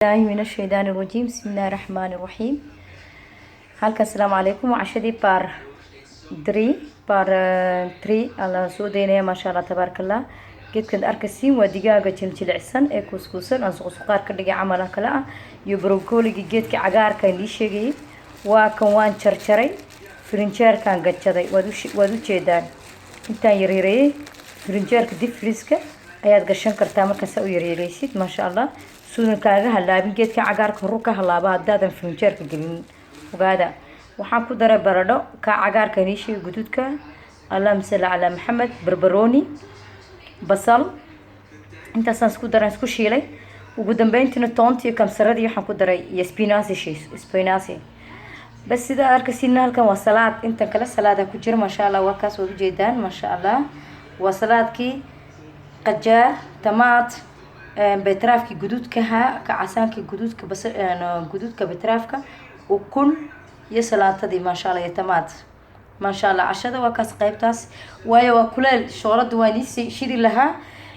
الله من الشيطان الرجيم بسم الله الرحمن الرحيم. halka السلام عليكم وعشدي بار 3 على سودينيا ما شاء الله تبارك الله. geedkan arkasiin waa digaaga jiljilicsan ee kuskuusan aan suqsuqaar ka dhigay camal kala ah iyo broccoli geedka cagaarka aan ii sheegay waa kan waan jarjaray firinjeerkan gajaday waad u jeedaan intaan yareeyay firinjeerka dip freeze-ka ayaad gashan kartaa markaas u yareeyaysid ma sha Allah suudan kaaga halaabin geedka cagaarka ruuka halaaba hadaadan firinjeerka gelin ogaada waxaan ku daray baradho ka cagaarka ii sheegay guduudka Allahumma salli ala Muhammad barbaroni basal intaasaan isku daray isku shiilay ugu dambeyntiina toontii kamsaradii waxaan ku daray iyo spinaci bas sida arkaysiina halkan waa salaad inta kala salaada ku jira ma sha Allah waa kaas wada jeedaan ma sha Allah waa salaadkii qajaar tamaat beetraafki guduudka ka casaanki guduudka basal guduudka beetraafka ukun iyo salaatadii ma sha Allah iyo tamaat ما شاء الله عشرة وكاس قيبتاس ويا وكلال شغلات دوانيسي شيري لها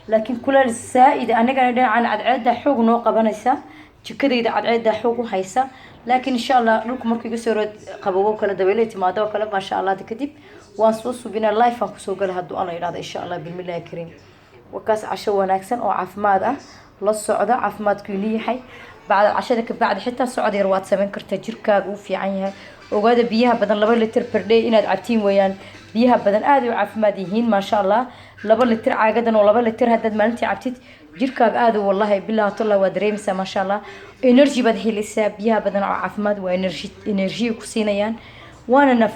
لكن كلال السائد أنا قاعد عن عدة حقوق نوقة بنيسا تكذي إذا عدة حقوق هيسا لكن إن شاء الله لكم مركي قصيرة قبوه كلا دويلة ما دوا كلا ما شاء الله تكذب وانصوص بين اللايف فانكسو قال هدو الله يراد إن شاء الله بالملة الكريم وكاس عشرة وناكسن أو عفماد لا الصعدة عفماد كلية حي بعد عشرة بعد حتى السعودية رواد سمين كرتجر كاجو في عينها وقاعدة بيها بدن لبر لتر بردي إن عبتين ويان بيها بدن آدي وعفماديهين ما شاء الله لبر لتر عاجدا ولبر لتر هدد ما أنت عبتيت جركاج آدي والله بالله طلع ودريمسا ما شاء الله إنرجي بدهي لسه بيها بدن عفماد وإنرجي وكسينيان وأنا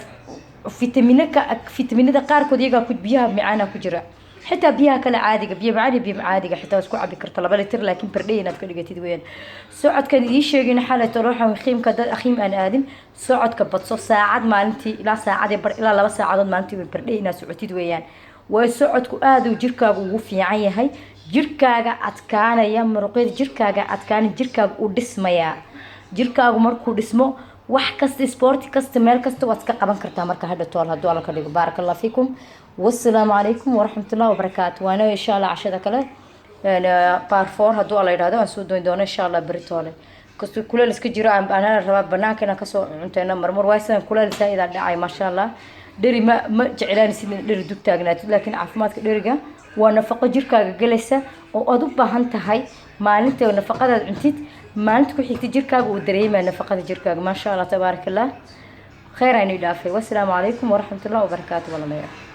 فيتامينك قاركو ديجا كنت بيها معانا كجرا حتى بيها كلا عادي بيها عادي حتى اسكو عبي كرت لبر لتر لكن بردي نفكر لقيت ويان سعد كان يشيغين حالة تروح وخيم كذا أخيم أن آدم سعد كبتصو ساعد مالنتي إلى ساعد إلى 2 ساعات مالنتي بالبردي ناس سعودي ويان وسعد كآدو جركاغ وفي عيه هاي جركاغ أتكان يا مرقيد جركاغ أتكان جركاغ ودسميا جركاغ مركو دسمو wax kasta sport kasta meel kasta waad ka qaban kartaa marka hadda tool hadoo la ka dhigo barakallahu fiikum wassalaamu alaykum wa rahmatullahi wa barakatuh waana insha Allah cashada kale parfoor hadoo la yiraahdo aan soo doon doono insha Allah beritoole kasto kuleel iska jiro aan rabaa banaanka inaan ka soo cunteena marmar waysan kuleel saayida dhacay ma sha Allah dheri ma jeclaan sidii dheri dug taagnaatid laakiin caafimaadka dheriga waa nafaqo jirkaaga galaysa oo aad u baahan tahay maalinta nafaqada cuntid maalinta ku xigta jirkaaga uu dareemaa nafaqada jirkaaga ma sha Allah tabarakallah khayran idaafi wassalaamu alaykum wa rahmatullahi wa barakatuh.